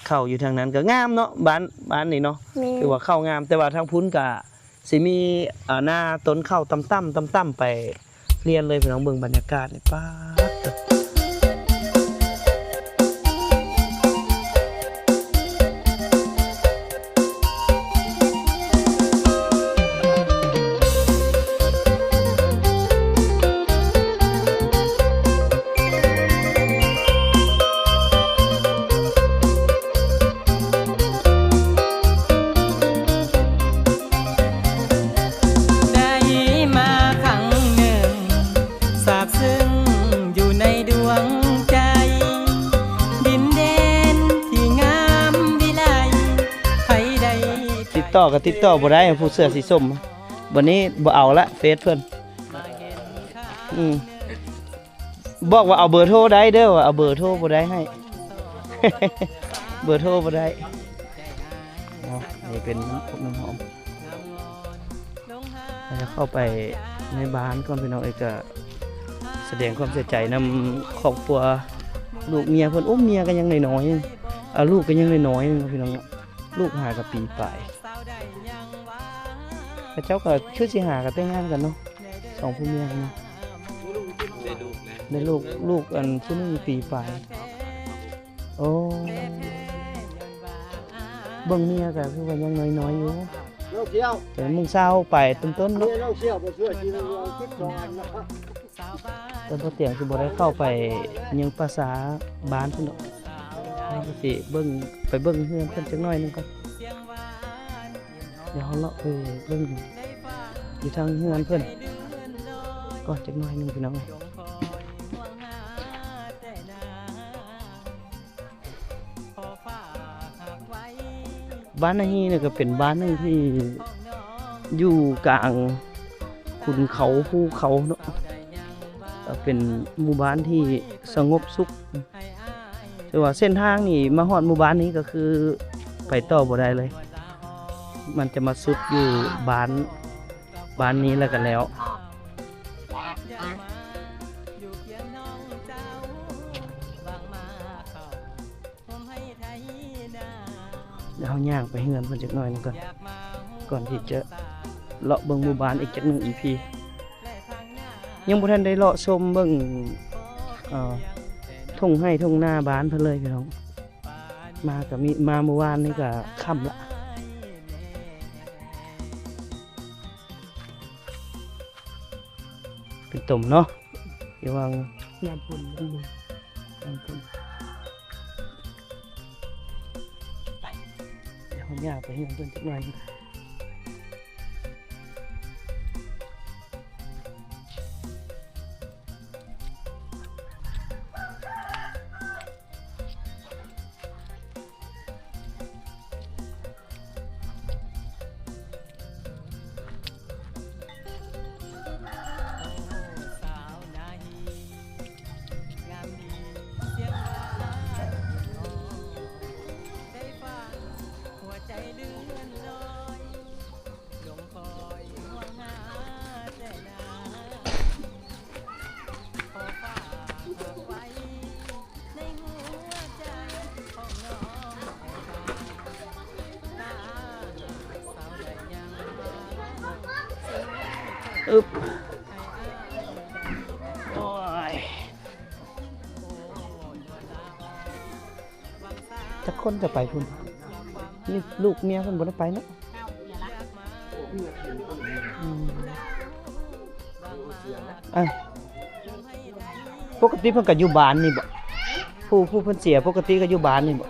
เข้าอยู่ทางนั้นก็งามเนาะบ้านนี่เนาะคือว่าเข้างามแต่ว่าทางพุ้นก็สิมีหน้าต้นข้าวต่ำๆไปเรียนเลยพี่น้องเบิ่งบรรยากาศนี่ป๊าดต่อก็ติดต่อบ่ได้ผู้เสื้อสีส้มวันนี้บ่เอาละเฟซเพิ่นบอกว่าเอาเบอร์โทรได้เด้อว่าเอาเบอร์โทรบ่ได้ให้ เบอร์โทรบ่ได้นี่เป็นน้ำหอมเราจะเข้าไปในบ้านก่อนพี่น้องเอกก็แสดงความเสียใจนำครอบครัวลูกเมียเพิ่นเมียก็ยังน้อยๆลูกก็ยังน้อยๆพี่น้องลูก5 กับปีปลายพระเจ้าก็ชื่อสิหากับแต่งงานกันเนาะ2ผู้เมียเนาะได้ลูกอันผู้นึงปีปลายโอ้เบิ่งเมียก็คือว่ายังน้อยๆอยู่แต่มึงเศร้าไปต้นๆเนาะแต่พอเตียงสิบ่ได้เข้าไปยังภาษาบ้านเพิ่นเนาะสิเบิ่งไปเบิ่งเฮือนเพิ่นจักหน่อยนึงก่อนเดี๋ยวเราไปเบิ่งอยู่ทางเฮือนเพิ่นก่อนจักหน่อยนึงพี่น้องบ้านนาฮีเนี่ยก็เป็นบ้านนึงที่อยู่กลางขุนเขาภูเขาเนาะเป็นหมู่บ้านที่สงบสุขแต่ว่าเส้นทางนี่มาฮอดหมู่บ้านนี้ก็คือไปต่อบ่ได้เลยมันจะมาสุดอยู่บ้านนี้แล้วกันแล้วเดี๋ยวย่างไปเฮือนเพิ่นจักหน่อยนึงก่อนที่จะเลาะเบิ่งหมู่บ้านอีกจัก1 EP ยังบ่ทันได้เลาะชมเบิ่งทุ่งไร่ทุ่งนาบ้านเพิ่นเลยพี่น้องมาก็มีมาเมื่อวานนี่ก็ค่ำละเป็นตุ่มเนาะอย่าวางยามพุ่นไปเดี๋ยวย่างไปเฮือนเพิ่นจักหน่อยอึบโอ้ยจะคนจะไปคุณนี่ลูกเมียเพิ่นบ่ได้ไปเนาะปกติเพิ่นก็อยู่บ้านนี่บ่ผู้เพิ่นเสียปกติก็อยู่บ้านนี่บ่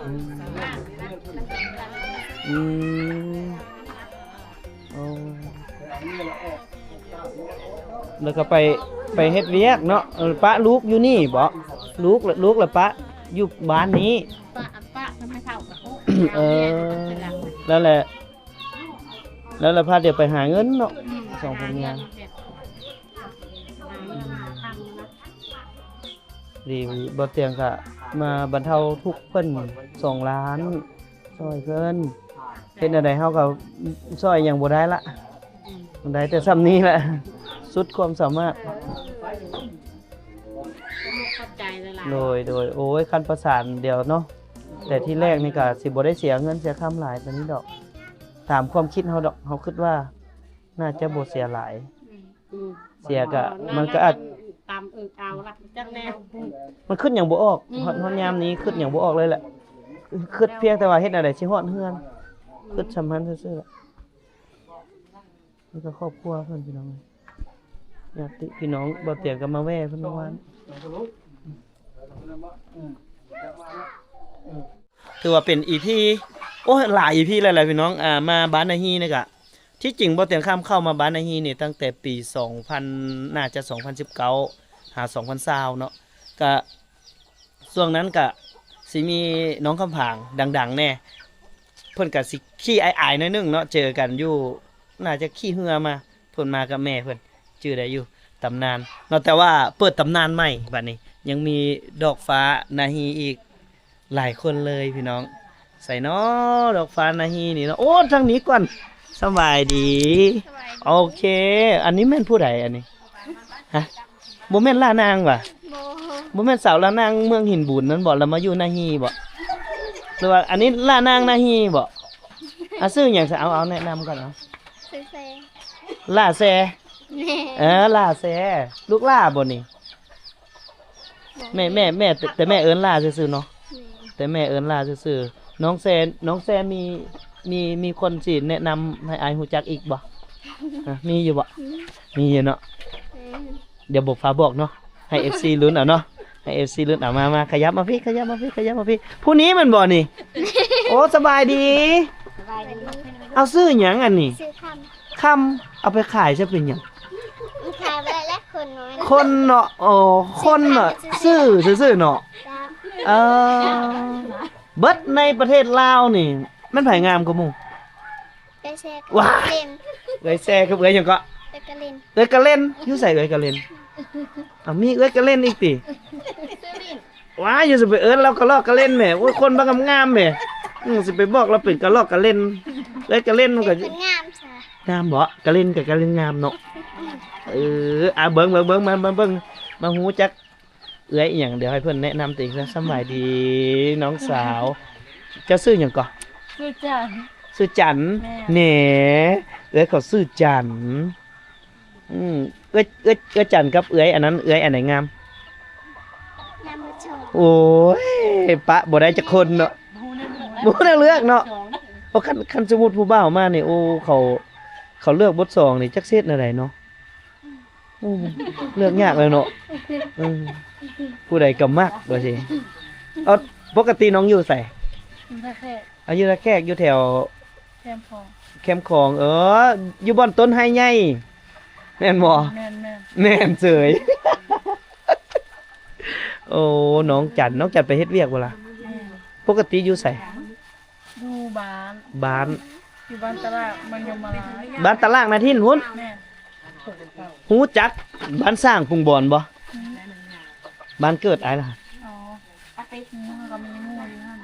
แล้วก็ไปเฮ็ดเวียกเนาะปะลูกอยู่นี่บ่ลูกแล้วปะอยู่บ้านนี้ปะทำไมเฒ่าแล้วแหละพาเดี๋ยวไปหาเงินเนาะ2คนงานดีบ่เตียงก็มาบรรเทาทุกข์เพิ่น2 ล้านช่วยเพิ่นเฮ็ดอะไรเฮาก็ช่วยหยังบ่ได้ละได้แต่ซ้ำนี้แหละสุดความสามารถโดยโอ้ยคันประสานเดี๋ยวเนาะ แต่ที่แรกนี่ก็สิบ่ได้เสียเงินเสียค่าหลายปานนี้ดอกตามความคิดเฮาดอกเฮาคิดว่าน่าจะบ่เสียหลายเสียก็มันก็อาจ ตามเอาละจังแนว มันขึ้นหยังบ่ออกฮอดยามนี้ขึ้นหยังบ่ออกเลยแหละขึ้นเพียงแต่ว่าเฮ็ดอะไรสิฮอดเฮือนขึ้นสำคัญซื่อๆล่ะนี่ก็ครอบครัวเพิ่นพี่น้องญาติพี่น้องบ่เตียงก็มาแว่เพิ่นเมื่อวานถือว่าเป็น EP โอ้หลาย EP แล้วแหละพี่น้องมาบ้านนาฮีนี่ก็ที่จริงบ่เตียงข้ามเข้ามาบ้านนาฮีนี่ตั้งแต่ปี2000น่าจะ2019หา2020เนาะก็ช่วงนั้นก็สิมีน้องคำผางดังๆแน่เพิ่นก็สิขี้อายๆหน่อยนึงเนาะเจอกันอยู่น่าจะขี้เหือมาเพิ่นมากับแม่เพิ่นชื่อได้อยู่ตำนานเนาะแต่ว่าเปิดตำนานใหม่บัดนี้ยังมีดอกฟ้านาฮีอีกหลายคนเลยพี่น้องใส่เนาะดอกฟ้านาฮีนี่เนาะโอ้ทางนี้ก่อนสบายดีโอเคอันนี้แม่นผู้ใดอันนี้ฮะบ่แม่นล่านางว่ะบ่แม่นสาวล่านางเมืองหินบุญนั่นบ่แล้วมาอยู่นาฮีบ่หรือว่าอันนี้ล่านางนาฮีบ่ซื้อหยังซะเอาแนะนำก่อนเอาซื้อแซ ล่าแซ แม่ ล่าแซลูกล่าบ่นี่แม่แต่แม่เอิ้นล่าซื่อๆเนาะแต่แม่เอิ้นล่าซื่อๆน้องแซมีคนสิแนะนำให้อายฮู้จักอีกบ่มีอยู่บ่มีอยู่เนาะเดี๋ยวบอกฟ้าบอกเนาะให้ FC ลุ้นเอาเนาะให้ FC ลุ้นเอามาขยับมาพี่ผู้นี้มันบ่นี่ โอ้สบายดี สบายดี เอาซื้อหยังอันนี้ ซื้อค คำเอาไปขายจะเป็นหยัง ำขายไปแล้วคนน้อย คนเนาะโอ้คนเนาะซื้อเนาะ จ้า เออเบิดในประเทศลาวนี่มันไผงามกว่าหมู่ ไปแชร์ ว้า เล่น เอ้ยแซ่กับเอ้ยหยังก็ ไปกระเล่น เอ้ยก็เล่นอยู่ใส่เอ้ยก็เล่นมีเอ้ยก็เล่นอีกติว้าอยู่สิไปเอิ้นเราก็ลอกก็เล่นแหมโอ้ยคนบ่งามๆแหมสิไปบอกเราเป็นก็ลอกก็เล่นเอ้ยก็เล่นมันก็ เป็นคนงามจ้ะ งามบ่ก็เล่นกับก็เล่นงามเนาะเบิ่งมาฮู้จักเอ้ยอีหยังเดี๋ยวให้เพิ่นแนะนำตัวเองซะสำบายดีน้องสาวเจ้าชื่อหยังก่อ คือจัน ชื่อจันแหน่เอ้ยเขาชื่อจันเอ้ยจันกับเอ้ยอันนั้นเอ้ยอันไหนงาม งามมาชม โอ้ยปะบ่ได้จักคนเนาะบ่ได้เลือกเนาะเพราะคันสมมุติผู้บ่าวมานี่โอ้เขาเลือกบทสองนี่จักเฮ็ดแนวใดเนาะเลือกยากเลยเนาะผู้ใดก็มักว่าสิเอาปกติน้องอยู่ไส แค่ อายุระแขกอยู่แถว แคมพอ แคมป์ของอยู่บ่อนต้นไฮใหญ่แม่นบ่ แม่น แม่นเสย โอ้น้องจันไปเฮ็ดเวียกบ่ล่ะปกติอยู่ไส ดูบ้าน บ้าน อยู่บ้านตลาดมันยมมาลาย บ้านตลาดนาทินพุ่น แม่ ฮู้จักบ้านสร้างพุงบอนบ่บ้านเกิดอ้ายล่ะ อ๋อก็มีหมู่อยู่นั่น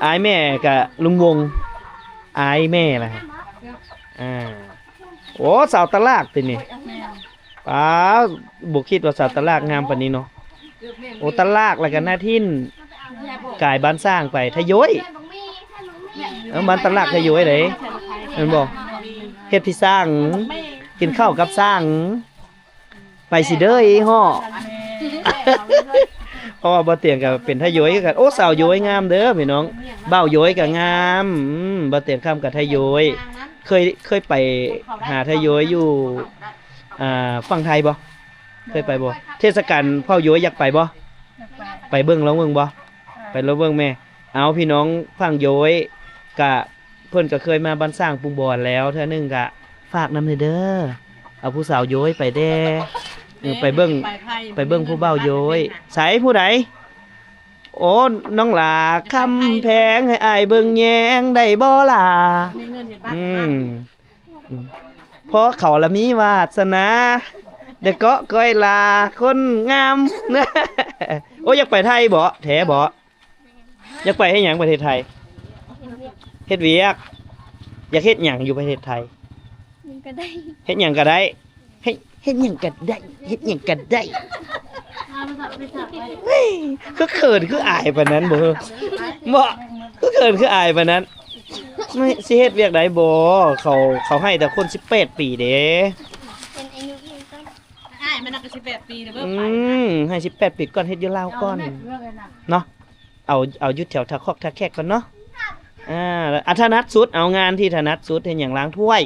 อ้ายแม่กับลุงวงอ้ายแม่ล่ะโอ้สาวตลาดตินี่ แม่ ป้าบ่คิดว่าสาวตลาดงามปานนี้เนาะโอ้ตลาดแล้วก็นาทินกายบ้านสร้างไปทะย้อยบ้านตลาดทะย้อยเด้แม่นบ่เฮ็ดพี่สร้างกินข้าวกับสร้างไปสิเด้ออีฮ้อ เพราะว่าบ่เตียงก็เป็นทะย้อยกันโอ้สาวย้อยงามเด้อพี่น้องเบ้าย้อยก็งามบ่เตียงข้ามกับทะย้อยเคยไปหาทะย้อยอยู่ฝั่งไทยบ่เคยไปบ่เทศกาลเผาย้อยอยากไปบ่ไปเบิ่งลองเบิ่งบ่ไปลองเบิ่งแม่เอาพี่น้องฝั่งย้อยก็เพิ่นก็เคยมาบ้านสร้างปุงบ่อนแล้วเทื่อนึงก็ฝากนำเด้อเอาผู้สาวย้อยไปแด้ไปเบิ่งผู้เบ้าโยยใส่ผู้ใดโอ้น้องหลาคำแพงให้อายเบิ่งแยงได้บ่ล่ะเพราะเขาละมีวาสนาเด็กเกาะก้อยลาคนงามโอ้อยากไปไทยบ่แท้บ่อยากไปให้หยังประเทศไทยเฮ็ดเวียกอยากเฮ็ดหยังอยู่ประเทศไทย มันก็ได้ เฮ็ดหยังก็ได้เฮ็ดหยังก็ได้เฮ็ดหยังก็ได้ เฮ้ยคือเขินคืออายปานนั้นบ่บ่คือเขินคืออายปานนั้นไม่สิเฮ็ดเวียกใดบ่เขาให้แต่คน18ปีเด้ เป็นอายุเพียงต้น ใช่มันนัก18 ปีนะเบิ่ง ให้18ปีก่อนเฮ็ดอยู่ลาวก่อนเนาะเอาอยู่แถวทะคอกทะแคกก่อนเนาะแล้วถนัดสุดเอางานที่ถนัดสุดเฮ็ดหยังล้างถ้วย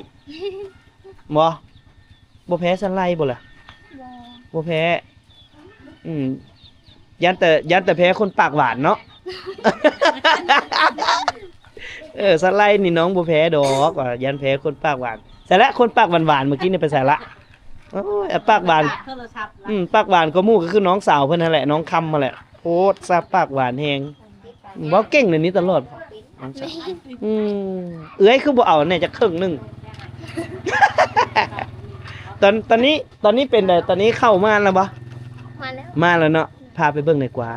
บ่แพ้สันไลบ่ล่ะ บ่แพ้ยันแต่แพ้คนปากหวานเนาะ สไลด์นี่น้องบ่แพ้ดอกว่ายันแพ้คนปากหวานแต่ละคนปากหวานๆเมื่อกี้นี่ไปใส่ละโอ้ยปากหวานปากหวานก็หมู่ก็คือน้องสาวเพิ่นนั่นแหละน้องคำมาแหละโพดซะปากหวานแฮงเว้าเก่งเดี๋ยวนี้ตลอดน้องสาวเอ้ยคือบ่เอาแน่จะครึ่งหนึง ตอนนี้เป็นไดตอนนี้เข้ามาแล้วบ่ มาแล้วมาแล้วเนาะพาไปเบิ่งหน่อยกว่า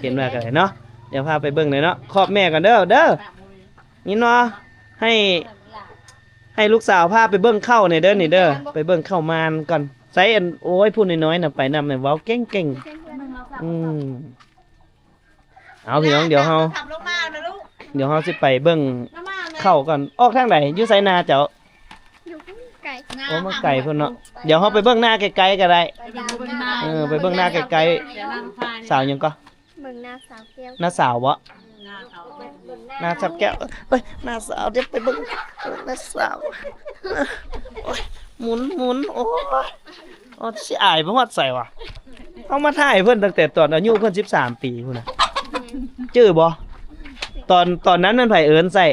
เห็นว่ากันเลยเนาะเดี๋ยวพาไปเบิ่งหน่อยเนาะขอบแม่กันเด้อนี่เนาะให้ลูกสาวพาไปเบิ่งเข้าหน่อยเด้อนี่เด้อไปเบิ่งเข้ามานก่อนใส่อันโอ้ยพูดน้อยๆน่ะไปนำหน่อยเว้าเก่งเอาพี่น้องเดี๋ยวเฮาสิไปเบิ่งเข้าก่อนออกทางไหนอยู่ไสนาเจ้า อยู่ไก่ โอ้มาไกลเพิ่นเนาะเดี๋ยวเฮาไปเบิ่งหน้าไกลๆก็ได้ไปเบิ่งหน้าไกลๆสาวหยังก็ เบิ่งหน้าสาวแก้ว หน้าสาวบ่หน้าสับแก้วเฮ้ยหน้าสาวเดี๋ยวไปเบิ่งหน้าสาวโอ้ยหมุนโอ้ยอ๋อสิอายบ่ฮอดใส่ว่ะเอามาถ่ายเพิ่นตั้งแต่ตอนอายุเพิ่น13ปีพุ่นน่ะจื้อบ่ตอนนั้นนั่นไผเอิ้นใส่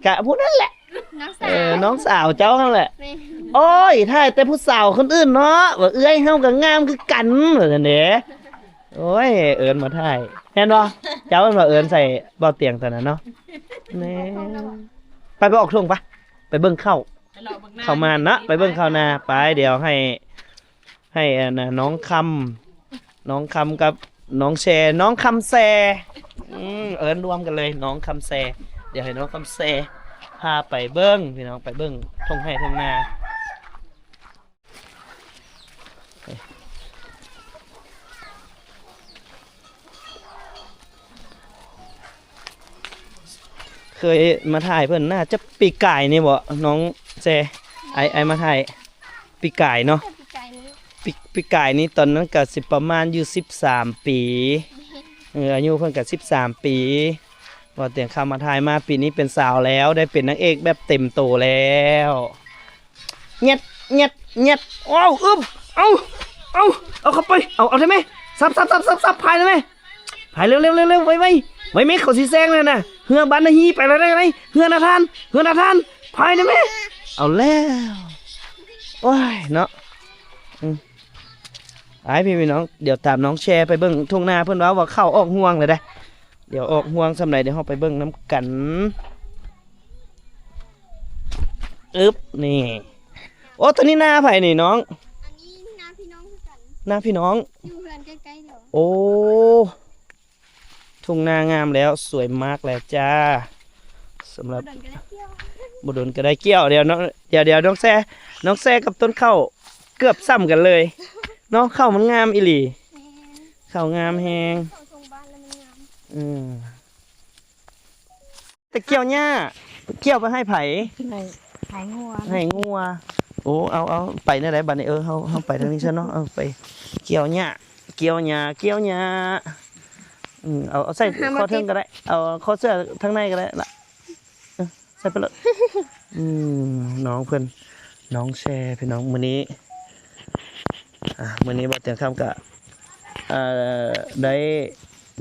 กะผู้นั้นแหละ น้องสาว น้องสาวเจ้านั่นแหละ แม่ โอ้ยถ่ายแต่ผู้สาวคนอื่นเนาะว่าเอ้ยเฮาก็งามคือกันว่าซั่นเด้โอ้ยเอิ้นมาถ่ายแม่นบ่เจ้ามันว่าเอิ้นใส่เบาเตียงตอนนั้นเนาะแม่ไปออกทุ่งปะไปเบิ่งเข้ามานะไปเบิ่งเข้านาไปเดี๋ยวให้น้องคำกับน้องแชน้องคำแซเอิ้นรวมกันเลยน้องคำแซเดี๋ยวให้น้องคำแซพาไปเบิ่งพี่น้องไปเบิ่งทุ่งไร่ทุ่งนาเคยมาถ่ายเพิ่นน่าจะปีกายนี่บ่น้องแซไอมาถ่ายปีกายเนาะ ปีไก่นี้ ปีกายนี้ตอนนั้นก็สิประมาณอยู่13ปีอายุเพิ่นก็13ปีว่าเตียงคำมาถ่ายมาปีนี้เป็นสาวแล้วได้เป็นนางเอกแบบเต็มโตแล้วเงียดอ้าวเอาเข้าไปเอาได้ไหมซับพายได้ไหมพายเร็วไวไหมเขาสิแซงเลยนะเฮือบานนาฮีไปแล้วได้ไหมเฮือนาธานพายได้ไหมเอาแล้วโอ้ยเนาะไอ้พี่น้องเดี๋ยวตามน้องแชร์ไปเบิ่งทุ่งนาเพิ่นว่าเข้าออกห่วงเลยได้เดี๋ยวออกห่วงสำไรเดี๋ยวเราไปเบิ่งน้ำกันนี่โอ้ตัวนี้หน้าไผ่นี่น้อง อันนี้น้าพี่น้องคือกัน หน้าพี่น้อง อยู่เรือนใกล้ๆเดี๋ยว โอ้ทุ่งนางามแล้วสวยมากแล้วจ้าสำหรับ เดินกันได้เที่ยว บุดนก็ได้เกี่ยวเดี๋ยวน้องแซ่กับต้นข้าวเกือบซ้ำกันเลยเนาะข้าวมันงามอีหลี แม่ ข้าวงามแฮง เขาทรงบ้านแล้วมันงาม แต่เกี่ยวหญ้าเกี่ยวไปให้ไผ หายงัว ให้งัวโอ้เอาไปนั่นแหละบัดนี้เฮาไปทางนี้ซะเนาะเอาไปเกี่ยวหญ้าเอาใส่คอเทิงก็ได้เอาคอเสื้อทางในก็ได้ล่ะใส่ไปเลยน้องเพิ่นน้องแชร์พี่น้องมื้อนี้บ่เตียงคำกะได้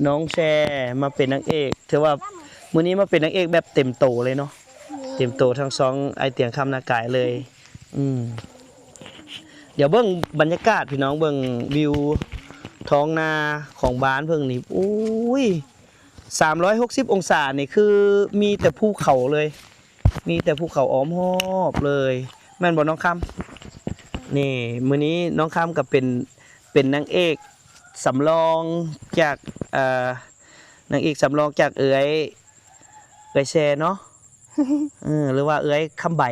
น้องแชร์มาเป็นนางเอกถือว่ามื้อนี้มาเป็นนางเอกแบบเต็มโตเลยเนาะเต็มโตทั้งสองไอเตียงคำนากายเลยเดี๋ยวเบิ่งบรรยากาศพี่น้องเบิ่งวิวท้องนาของบ้านเพิ่งนี่อุ้ย360องศานี่คือมีแต่ภูเขาเลยมีแต่ภูเขาอ้อมรอบเลยแม่นบ่น้องคำนี่มื้อนี้น้องคำก็เป็นนางเอกสำรองจากนางเอกสำรองจากเอ๋ยแชร์เนาะ หรือว่าเอ้ยคำใบ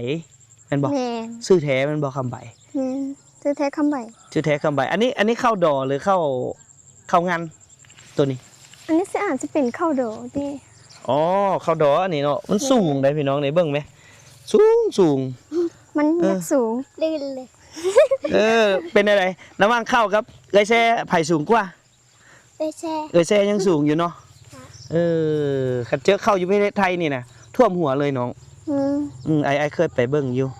แม่นบอก แม่ ชื่อแท้แม่นบอกคำใบ แม่ ซื้อแท้คำใบ ชื่อแท้คำใบอันนี้เข้าดอหรือเข้างานตัวนี้ อันนี้สิอาจจะเป็นข้าวโดดิ อ๋อเข้าดออันนี้เนาะมันสูงได้พี่น้องในเบิ่งไหมสูง มันอยากสูง ลื่นเลย เป็นอะไรระหว่างเข้าครับเอ้ยแซ่ไผ่สูงกว่า ไปแช่ เอ้ยแซ่ยังสูงอยู่เนาะขัดเจอเข้าอยู่ประเทศไทยนี่นะท่วมหัวเลยน้อง ไอเคยไปเบิ่งอยู่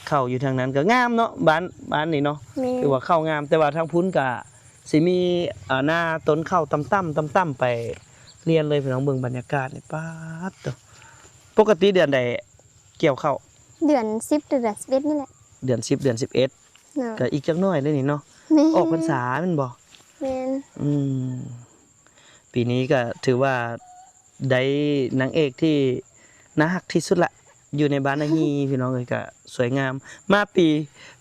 เข้าอยู่ทางนั้นก็งามเนาะบ้านนี่เนาะ แม่ คือว่าเข้างามแต่ว่าทางพุ้นก็สิมีหน้าต้นเข้าต่ำไปเรียนเลยพี่น้องเบิ่งบรรยากาศนี่ป๊าดตัวปกติเดือนใดเกี่ยวเข้า เดือน10เดือน11นี่แหละ เดือน10เดือน11 เนาะ ก็อีกจักหน่อยเลยนี่เนาะ แม่ ออกพรรษาแม่นบ่ แม่น ปีนี้ก็ถือว่าได้นางเอกที่น่ารักที่สุดละอยู่ในบ้านนาฮี พี่น้องเลยก็สวยงาม มา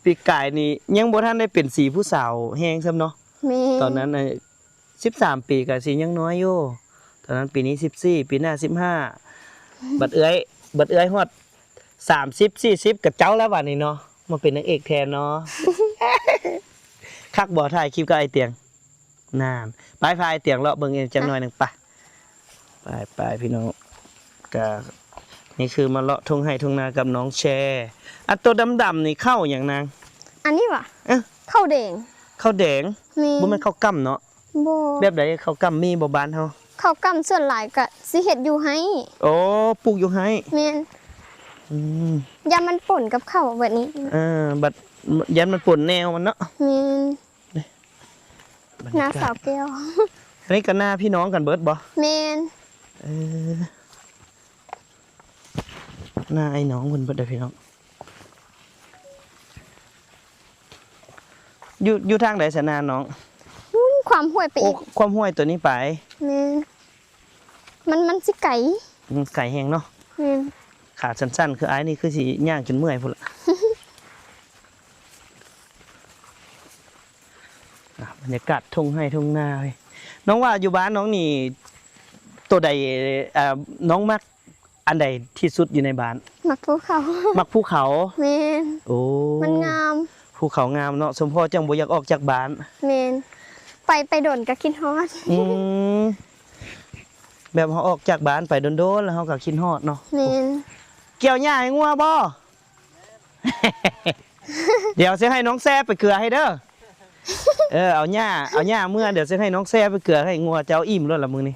ปีกายนี่ยังบ่ทันได้เป็นสีผู้สาวแฮงซ้ำเนาะ แม่ ตอนนั้น13 ปีก็สิยังน้อยอยู่ตอนนั้นปีนี้14ปีหน้า15บัดเอื้อยฮอด30 40ก็เจ้าแล้วบัดนี้เนาะมาเป็นนางเอกแทนเนาะ คักบ่ถ่ายคลิปกับไอเตียงนานไปพายเตียงเลาะเบิ่งเองจังหน่อยหนึงไปพี่น้องก็นี่คือมาเลาะทุ่งไร่ทุ่งนากับน้องแชร์อันตัวดำๆนี่เข้าอย่างนาง อันนี้ว่ะ เอ๊ะ ข้าวแดง ข้าวแดง แม่ บ่แม่นข้าวกำเนาะ บ่ แบบใดข้าวกำมีบ่บ้านเฮา ข้าวกำส่วนหลายก็สิเฮ็ดอยู่ให้ โอ้ปลูกอยู่ให้ แม่น อืม ยามันป่นกับข้าวแบบนี้ บัดยันมันป่นแนวมันเนาะ แม่น บรร หน้าย ากา สา ศ วแก้ว อันนี้ก็หน้าพี่น้องกันเบิดบ่ แม่น เออหน้าไอ้น้องเพิ่นเบิดเด้อพี่น้องอยู่ทางใดสนาน้อง ความห้วยไป โอ้ อีก ความห้วยตัวนี้ไป แม่นมันสิไก่ ไก่แห้งเนาะ แม่น ขาสั้นๆคือไอ้นี่คือสิย่างจนเมื่อยพุ่นละ บรรยากาศทุ่งไร่ทุ่งนาเว้ยน้องว่าอยู่บ้านน้องนี่ตัวใดน้องมักอันใดที่สุดอยู่ในบ้าน มักภูเขา มักภูเขา แม่น โอ้ มันงาม ภูเขางามเนาะสมพ่อจังบ่อยากออกจากบ้าน แม่นไปโดนก็คิดฮอด แบบเขาออกจากบ้านไปโดนๆแล้วเขาก็คิดฮอดเนาะ แม่น เกี่ยวหญ้าให้งัวบ่ เดี๋ยวสิให้น้องแซ่ไปเกลือให้เด้อ เอาหญ้าเมื่อเดี๋ยวสิให้น้องแซ่ไปเกลือให้งัวเจ้าอิ่มแล้วล่ะมื้อนี้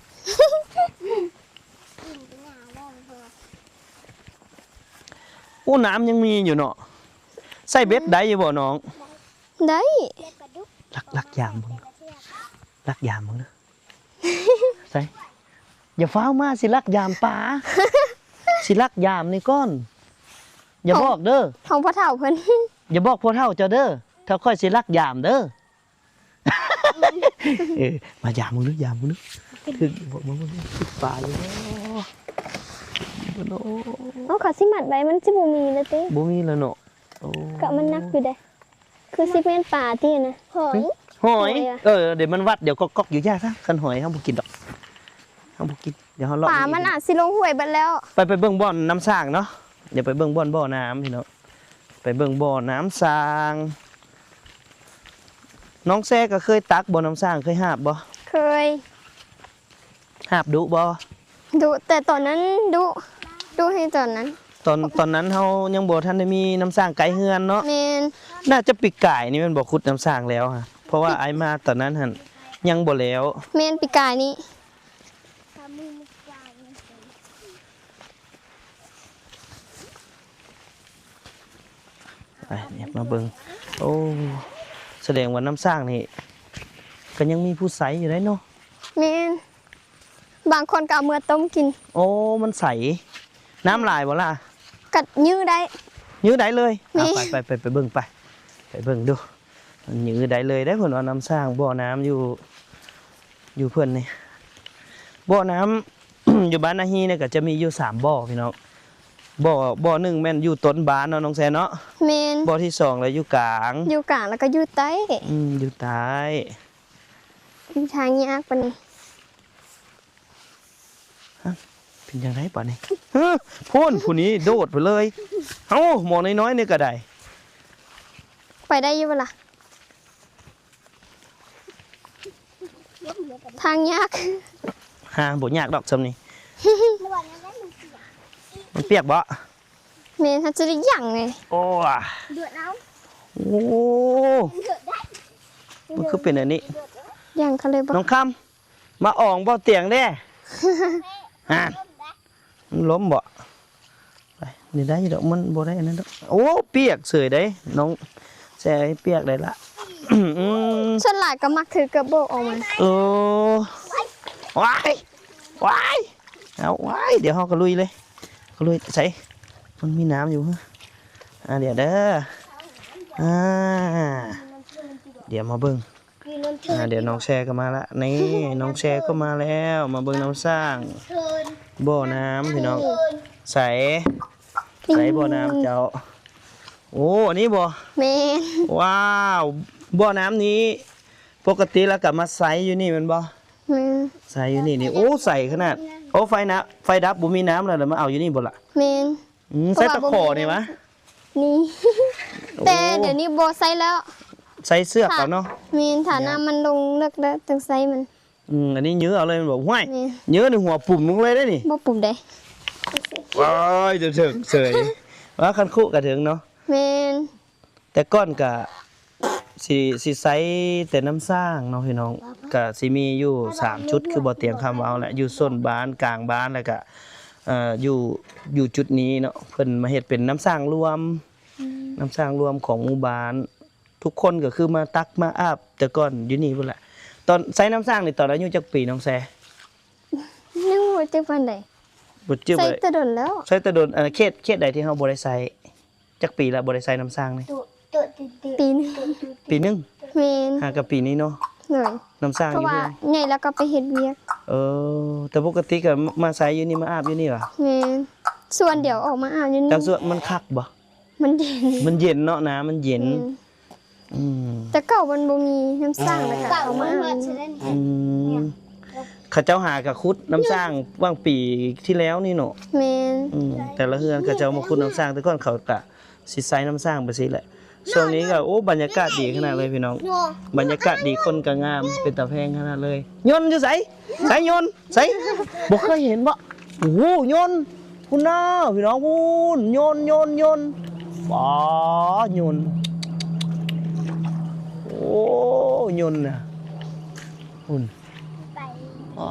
โอ้น้ำยังมีอยู่เนาะใส่เบ็ดได้อยู่บ่น้อง ได้ ลักยามมึงลักยามมึงเด้อ ใส่อย่าฟ้าวมาสิลักยามป่า สิลักยามนี่ก้อน อย่าบอกเด้อ ของพ่อเฒ่าเพิ่น อย่าบอกพ่อเฒ่าเจ้าเด้อถ้าค่อยสิลักยามเด้อ มายามมึงนึกยามมึงนึกคือบอกมึงป่าเลยเนาะ เอาขาสิมัดไว้มันสิบ่มีแล้วติ บ่มีแล้วเนาะโอ้ ก็มันนักอยู่เด้คือสิแม่นป่าตินะหอย หอย หอยอะ เดี๋ยวมันวัดเดี๋ยวก็อยู่ยากซะคันหอยเฮาบ่กินดอกเฮาบ่กินเดี๋ยวเฮาเลาะ ป่ามันอาจสิลงห้วยเบิดแล้ว ไปเบิ่งบ่อนน้ำสร้างเนาะเดี๋ยวไปเบิ่งบ่อน้ำพี่น้องไปเบิ่งบ่อน้ำสร้างน้องแซ่ก็เคยตักบ่อน้ำสร้างเคยหาบบ่ เคย หาบดุบ่ ดุแต่ตอนนั้นดุให้ตอนนั้น ตอนนั้นเฮายังบ่ทันได้มีน้ำสร้างไกลเฮือนเนาะ แม่น น่าจะปีกไก่นี่มันบ่ขุดน้ำสร้างแล้วฮะเพราะว่าไอ้มาตอนนั้นหั่นยังบ่แล้ว แม่นปีกายนี้ ไปเนี่ยมาเบิ่งโอ้แสดงว่าน้ำสร้างนี่ก็ยังมีผู้ใสอยู่ได้เนาะ แม่นบางคนก็เอามือต้มกิน โอ้มันใสน้ำลายบ่ล่ะ กัดยื้อได้ ยื้อได้เลย นี่ ไปเบิ่งไปเบิ่งดูมันยื้อได้เลยได้เพิ่นว่าน้ำสร้างบ่อน้ำอยู่เพิ่นนี่บ่อน้ำ อยู่บ้านนาฮีเนี่ยก็จะมีอยู่3บ่อพี่น้องบ่อหนึ่งแม่นอยู่ต้นบ้านเนาะน้องแซนเนาะ แม่น บ่อที่2แล้วอยู่กลาง อยู่กลางแล้วก็อยู่ใต้ อยู่ใต้ มีทางยากปานนี้ เป็นจังไดป่ะนี่พ่นผู้นี้โดดไปเลยเอ้าหมอน้อยๆนี่ก็ได้ ไปได้อยู่บ่ล่ะ างยาก หาบ่ยากดอกซำนี่ มันเปียกบ่ แม่ถ้าจะได้หยังไง โอ้อะโอ้มันคือเป็นอันนี้ หยังเขาเลยบ่ น้องคำมาอ่องบ่เตียงเด้ ฮะมันล้มบ่ไปนี่ได้อยู่ดอกมันบ่ได้อันนั้นดอกโอ้เปียกเสยได้น้องแซ่ให้เปียกได้ละ ส่วนหลายก็มักถือกระโบกออกมา เออว้ายว้ายเอาว้ายเดี๋ยวเฮาก็ลุยเลยก็ลุยใส่มันมีน้ำอยู่ฮะเดี๋ยวเด้อเดี๋ยวมาเบิ่งเดี๋ยวน้องแชร์ก็มาละนี่น้องแชร์ก็มาแล้วมาเบิ่งน้ำสร้างบ่อน้ำพี่น้องใส่บ่อน้ำเจ้าโอ้อันนี้บ่ แม่น ว้าวบ่อน้ำนี้ปกติแล้วก็มาใส่อยู่นี่แมันบ่ แม่น ใส่อยู่นี่โอ้ใส่ขนาดโอ้ไฟดับบ่มีน้ำแล้วเดี๋ยวมาเอาอยู่นี่บ่ล่ะ แม่น ใส่ตะขอนี่มะ นี่ แต่เดี๋ยวนี้บ่ใส่แล้ว ใส่เสื้อเอาเนาะ แม่นถ้าน้ำมันลงเลิกแล้วต้องใส่มัน อันนี้เยื้อเอาเลยมันบอกห้วย นี่ เยื้อในหัวปุ่มลงเลยได้นี่ บ่ปุ่มได้ ว้ายจะถึงเสยว่าคันคุกระถึงเนาะ แม่น แต่ก้อนกะสิใส่แต่น้ำสร้างเนาะพี่น้องกะสิมีอยู่3ชุดคือบ่เตียงคำเอาแหละอยู่ส้นบ้านกลางบ้านแล้วก็อยู่จุดนี้เนาะเพิ่นมาเฮ็ดเป็นน้ำสร้างรวมของหมู่บ้าน ทุกคนก็คือมาตักมาอาบแต่ก่อนอยู่นี่พุ่นแหละตอนใส่น้ำสร้างนี่ตอนอายุจักปีน้องแซ นึกว่าจะปานใด บ่จื้อ ใส่ บ่ แตะดนแล้ว ใส่แต่โดนเขตใดที่เฮาบ่ได้ใส่จักปีละบ่ได้ใส่น้ำสร้างนี่ ปีหนึง ปีหนึง แม่น หากับปีนี้เนาะ หน่อย น้ำสร้าง เพ อ ราะ ยู่ ว่า เพิ่น ใหญ่แล้วก็ไปเฮ็ดเวียก แต่ปกติก็มาใส่อยู่นี่มาอาบอยู่นี่ว่ะ แม่นส่วนเดี๋ยวออกมาอาบอยู่นี่ แต่ส่วนมันคักบ่ มันเย็น มันเย็นเนาะน้ำมันเย็น แม่น อืม แต่เก่ามันบ่มีน้ำสร้างแล้วก็เอามาอาบ อืมเขาเจ้าหากับคุดน้ำสร้างว่างปีที่แล้วนี่เนาะ แม่น แต่ละเฮือนเขาเจ้ามาคุดน้ำสร้างแต่ก่อนเขาก็สิใส่น้ำสร้างไปสิแหละช่วงนี้ก็โอ้บรรยากาศดีขนาดเลยพี่น้อง บรรยากาศดีคนก็งามเป็นตาแพงขนาดเลยยนต์อยู่ไสยนต์ไสบ่เคยเห็นบ่โอ้โหยนต์คุณน้าพี่น้องพูนยนต์ป๋อยนต์โอ้ยนต์น่ะคุณ ไป อ๋อ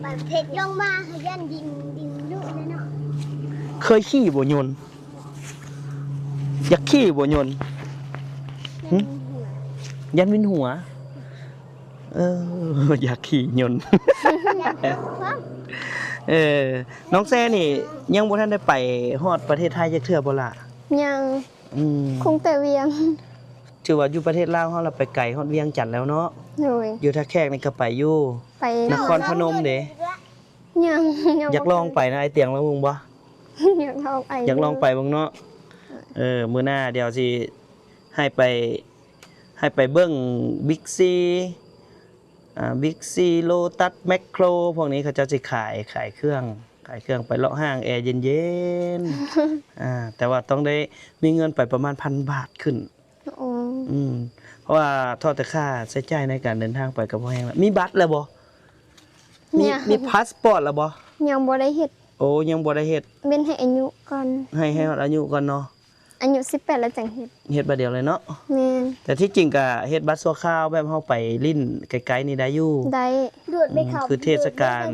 ไปเพชรลงมาให้ยันดินลุกเลยเนาะ เคยขี่บ่ยนต์อยากขี่บ่ยนต์หึยันวินหัว อยากขี่ยนต์ น้องแซ่นี่ยังบ่ทันได้ไปฮอดประเทศไทยจักเทื่อบ่ล่ะ ยัง อืม คงแต่เวียง ถือว่าอยู่ประเทศลาวเฮาเราไปไกลฮอดเวียงจันทน์แล้วเนาะ โดย อยู่ท่าแขกนี่ก็ไปอยู่ ไป นครพนมเด้ ยัง อยากลองไปนะไอ้เตียงแล้วมึงบ่ อยากลองไอ อยากลองไปเบิ่งเนาะมื้อหน้าเดี๋ยวสิให้ไปเบิ่ง Big C Big C Lotus Macro พวกนี้เขาจะสิขายเครื่องไปเลาะห้างแอร์เย็นๆ แต่ว่าต้องได้มีเงินไปประมาณ 1,000 บาทขึ้น โอ้ เพราะว่าทอดแต่ค่าใช้จ่ายในการเดินทางไปก็บ่แพงแล้วมีบัตรแล้วบ่มีพาสปอร์ตแล้วบ่ ยังบ่ได้เฮ็ด โอ้ยังบ่ได้เฮ็ด เป็นให้อายุก่อน ให้ฮอดอายุก่อนเนาะ อายุ18แล้วจังเฮ็ด เฮ็ดบัดเดียวเลยเนาะ แม่น แต่ที่จริงก็เฮ็ดบัตรชั่วคราวแบบเฮาไปลิ้นไกลๆนี่ได้อยู่ ได้ ดูดไปเขา คือเทศกาล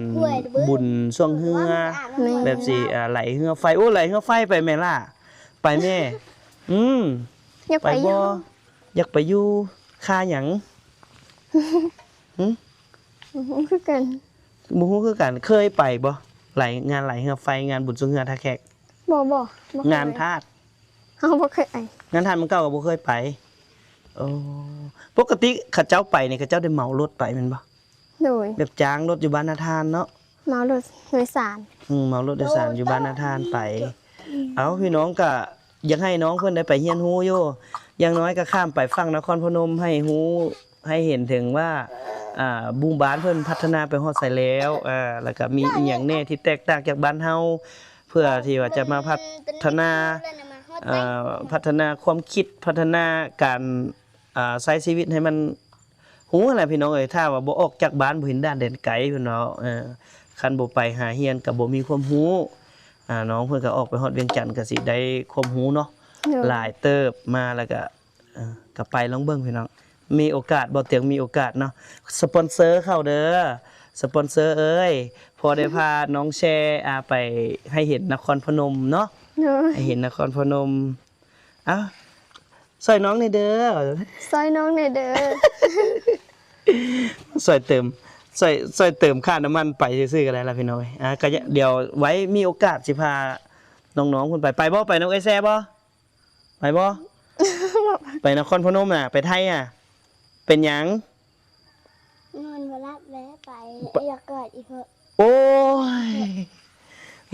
บุญช่วงเฮือ แม่ แบบสิไหลเฮือไฟโอ้ไหลเฮือไฟไปแม่ล่ะไปแม่ม อยาก ไป ไปอ บ่ ยู่ อยากไปอยู่ค่าหยัง คือกัน บ่ฮู้คือกันเคยไปบ่งานไหลเฮือไฟงานบุญช่วงเฮือท่าแขก บ่เคย งานทาส เฮาบ่เคยไป งานทาสมันเก่าก็บ่เคยไปโอ้ปกติเขาเจ้าไปนี่เขาเจ้าได้เหมารถไปแม่นบ่ โดย แบบจ้างรถอยู่บ้านนาทานเนาะ เมารถโดยสาร เหมารถโดยสารอยู่บ้านนาทานไป เอาพี่น้องก็อยากให้น้องเพิ่นได้ไปเรียนรู้อยู่อย่างน้อยก็ข้ามไปฝั่งนครพนมให้รู้ให้เห็นถึงว่าบุ้งบ้านเพิ่นพัฒนาไปฮอดไสแล้วแล้วก็มีอีหยังแน่ที่แตกต่างจากบ้านเฮาเพื่อที่ว่าจะมาพัฒนาความคิดพัฒนาการใช้ชีวิตให้มัน ฮู้แหละพี่น้องเอ้ยถ้าว่าบ่ออกจากบ้านบ่เห็นด้านแดนไกลเพิ่นเนาะคันบ่ไปหาเรียนก็บ่มีความรู้น้องเพิ่นก็ออกไปฮอดเวียงจันทน์ก็สิได้ความรู้เนาะหลายเติบมาแล้วก็ก็ไปลองเบิ่งพี่น้องมีโอกาสบ่เตียงมีโอกาสเนาะสปอนเซอร์เข้าเด้อสปอนเซอร์เอ้ยพอได้พาน้องแชไปให้เห็นนครพนมเนาะให้เห็นนครพนมซอยน้องในเด้อซอยน้องในเด้อซอยเติมค่าน้ำมันไปซื้อๆกันได้ล่ะพี่น้อยก็เดี๋ยวไว้มีโอกาสสิพาน้องๆคุณไปบ่ไปน้องไอ้แซ่บ่ไปบ่ ไปนครพนมน่ะไปไทยเป็นหยังนอนบ่หลับแล้วไปอยากกอดอีกเถอะโอ้ย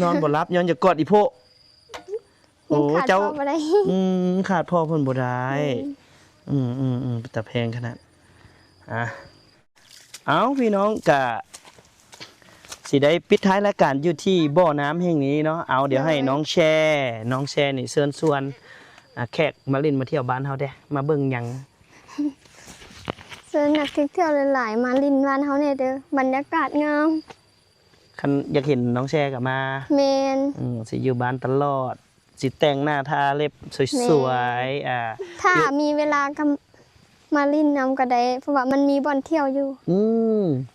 นอนบ่หลับย้อนจะกอดอีโพโอ้เจ้าขาดพ่อเพิ่นบ่ได้แต่แพงขนาดเอาพี่น้องกะสิได้ปิดท้ายรายการอยู่ที่บ่อน้ำแห่งนี้เนาะเอาเดี๋ยวให้น้องแชนี่เชิญชวนแขกมาเล่นมาเที่ยวบ้านเฮาได้มาเบิ่งหยังเชิญนักท่องเที่ยวหลายๆมาลินบ้านเฮาเนี่ยเด้อบรรยากาศงามคันอยากเห็นน้องแชก็มาแม่นสิอยู่บ้านตลอดสิแต่งหน้าทาเล็บสวยๆถ้ามีเวลาก็มาลินน้ำก็ได้เพราะว่ามันมีบ่อนเที่ยวอยู่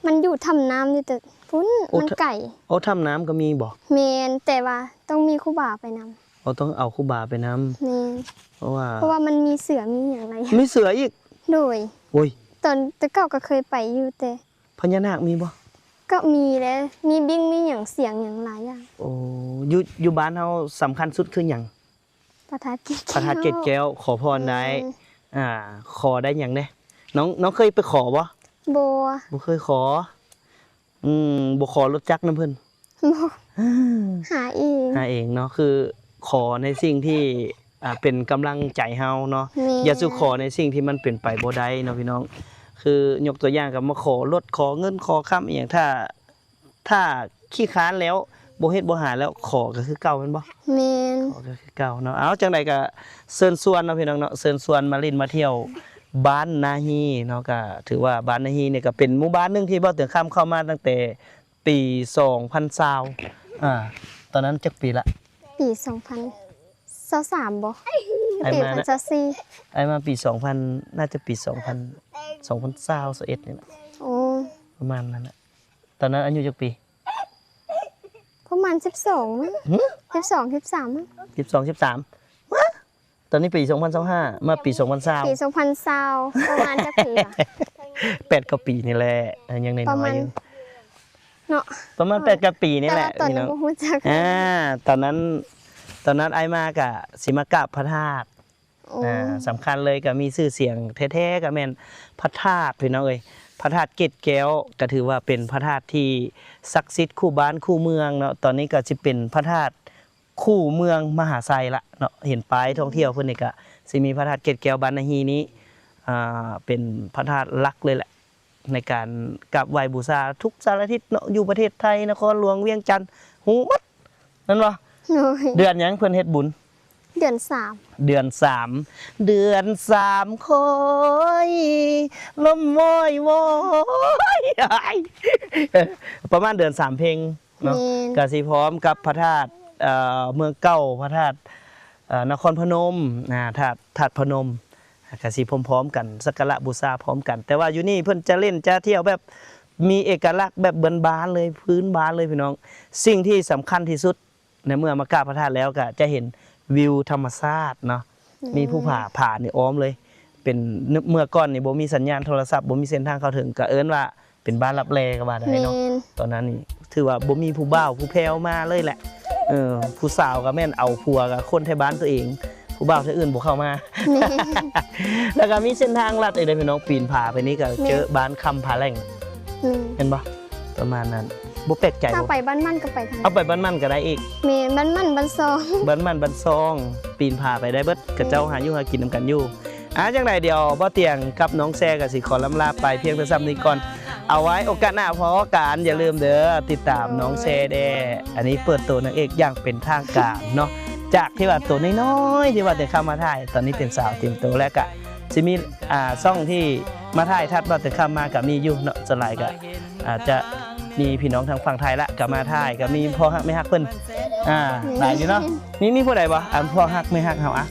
มันอยู่ทำน้ำอยู่แต่พุ่นมันไก่ทำน้ำก็มีบ่แม่นแต่ว่าต้องมีครูบาไปนำต้องเอาครูบาไปนำแม่นเพราะว่ามันมีเสือมีอย่างไรมีเสืออีกโดยโอ้ยตอนแต่เก่าก็เคยไปอยู่แต่พญานาคมีบ่ก็มีแล้วมีบิ้งมีอย่างเสียงอย่างหลายอย่างโอ้อยู่บ้านเฮาสำคัญสุดคือหยังประทัดเกศแก้วขอพรได้ขอได้หยังเด้น้องเคยไปขอบ่บ่เคยขอบ่ขอรถจักรนำเพิ่นบ่หาเองเนาะคือขอในสิ่งที่เป็นกำลังใจเฮาเนาะอย่าสู่ขอในสิ่งที่มันเป็นไปบ่ได้เนาะพี่น้องคือยกตัวอย่างกับมาขอรถขอเงินขอค้ำอีหยังถ้าขี้ค้านแล้วบ่เฮ็ดบ่หาแล้วขอก็คือเก่าแม่นบ่แม่นขอก็คือเก่าเนาะเอาจังได๋ก็เชิญชวนเนาะพี่น้องเนาะเชิญชวนมาเล่นมาเที่ยวบ้านนาฮีเนาะก็ถือว่าบ้านนาฮีเนี่ยก็เป็นหมู่บ้านนึงที่บ่ถึงข้ามเข้ามาตั้งแต่ปี2020ตอนนั้นจักปีละปี2023บ่ปี2024ไอ้มาปี2000น่าจะปี2021นี่แหละโอ้ประมาณนั้นน่ะตอนนั้นอายุจักปีประมาณ12มั้ง12 13มั้ง12 13ตอนนี้ปี2025มาปี2020ปี2020ประมาณจักปี8กว่าปีนี่แหละยังน้อยๆอยู่เนาะประมาณ8กว่าปีนี่แหละพี่น้องตอนนั้นไอ้มาก็สิมากราบพระธาตุสำคัญเลยก็มีชื่อเสียงแท้ๆก็แม่นพระธาตุพี่น้องเอ้ยพระธาตุเกศแก้วก็ถือว่าเป็นพระธาตุที่ศักดิ์สิทธิ์คู่บ้านคู่เมืองเนาะตอนนี้ก็สิเป็นพระธาตุคู่เมืองมหาไซละเนาะเห็นป้ายท่องเที่ยวเพิ่นนี่ก็สิมีพระธาตุเกศแก้วบ้านนาฮีนี้เป็นพระธาตุหลักเลยแหละในการกราบไหว้บูชาทุกสารทิศเนาะอยู่ประเทศไทยนครหลวงเวียงจันทน์ฮู้หมดนั่นบ่เดือนหยังเพิ่นเฮ็ดบุญเดือน3เดือน3คอยลมวอยวอยประมาณเดือน3เพลงเนาะก็สิพร้อมกับพระธาตุเมืองเก่าพระธาตุนครพนมธาตุพนมก็สิพร้อมๆกันสักการะบูชาพร้อมกันแต่ว่าอยู่นี่เพิ่นจะเล่นจะเที่ยวแบบมีเอกลักษณ์แบบบ้านๆเลยพื้นบ้านเลยพี่น้องสิ่งที่สำคัญที่สุดในเมื่อมากราบพระธาตุแล้วก็จะเห็นวิวธรรมชาติเนาะมีภูผานี่อ้อมเลยเป็นเมื่อก่อนนี่บ่มีสัญญาณโทรศัพท์บ่มีเส้นทางเข้าถึงก็เอิ้นว่าเป็นบ้านลับแลก็ว่าได้เนาะตอนนั้นนี่ถือว่าบ่มีผู้บ่าวผู้แพ้วมาเลยแหละผู้สาวก็แม่นเอาผัวกับคนที่บ้านตัวเองผู้บ่าวที่อื่นบ่เข้ามาแล้วก็มีเส้นทางลัดอีกเลยพี่น้องปีนผาไปนี่ก็เจอบ้านคำผาแหล่งเห็นบ่ประมาณนั้นบ่แปลกใจถ้าไปบ้านมั่นก็ไปทางเอาไปบ้านมั่นก็ได้อีกแม่บ้านมั่นบ้านซองบ้านมั่นบ้านซองปีนผาไปได้เบิดกับเจ้าหาอยู่หากินนำกันอยู่จังได๋เดี๋ยวบ่เตียงกับน้องแซ่ก็สิขอลำลาไปเพียงแต่ซ้ำนี้ก่อนเอาไว้โอกาสหน้าพอกันอย่าลืมเด้อติดตามน้องแซ่แด้อันนี้เปิดตัวนางเอกอย่างเป็นทางการเนาะจากที่ว่าตัวน้อยๆที่ว่าได้เข้ามาถ่ายตอนนี้เป็นสาวเต็มตัวแล้วก็สิมีช่องที่ มาถ่ายทัดบ่แต่คำมาก็มีอยู่เนาะส่วนหลายก็อาจจะมีพี่น้องทางฝั่งไทยละก็มาถ่ายก็มีพ่อฮักไม่ฮักเพิ่นหลายอยู่เนาะมีผู้ใดบ่พ่อฮักไม่ฮักเฮาอะ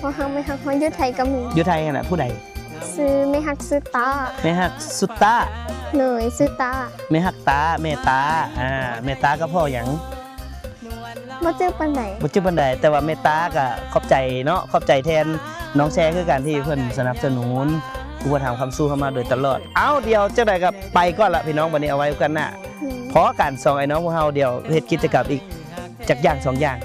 พอฮักไม่ฮักเขาอยู่ไทยก็มี อยู่ไทยน่ะผู้ใด ซื้อไม่ฮักซื้อตา ไม่ฮักสุดตา เลยซื้อตา ไม่ฮักตาเมตาเมตาก็พ่อหยัง บ่เจอปานใด บ่ชื่อปานใดแต่ว่าเมตตาก็ขอบใจเนาะขอบใจแทนน้องแชร์คือกันที่เพิ่นสนับสนุนอุปถัมภ์คำสู้เข้ามาโดยตลอดเอ้าเดี๋ยวจังได๋ก็ไปก่อนละพี่น้องบัดนี้เอาไว้กันหน้าพอกันสองไอ้น้องพวกเฮาเดี๋ยวเฮ็ดกิจกรรมอีกจักอย่าง2อย่าง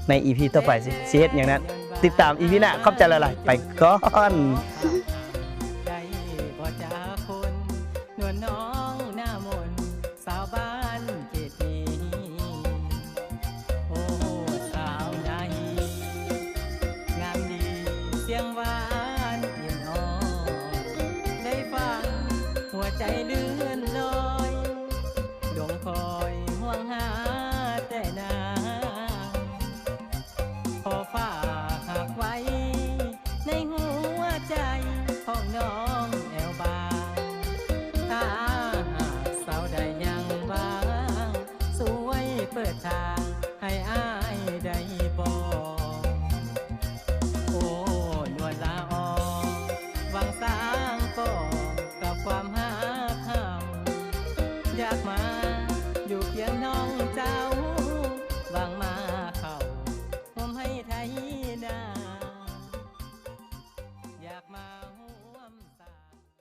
ใน EP ต่อไปสิเฮ็ดอย่างนั้นติดตาม EP หน้าขอบใจหลายๆไปก่อน ได้บ่จาคนนวลน้องหน้ามนต์สาวบ้านเจดีโอ้สาวใดงามดีเสียงหวานเย็นอ่อนได้ฟังหัวใจลืม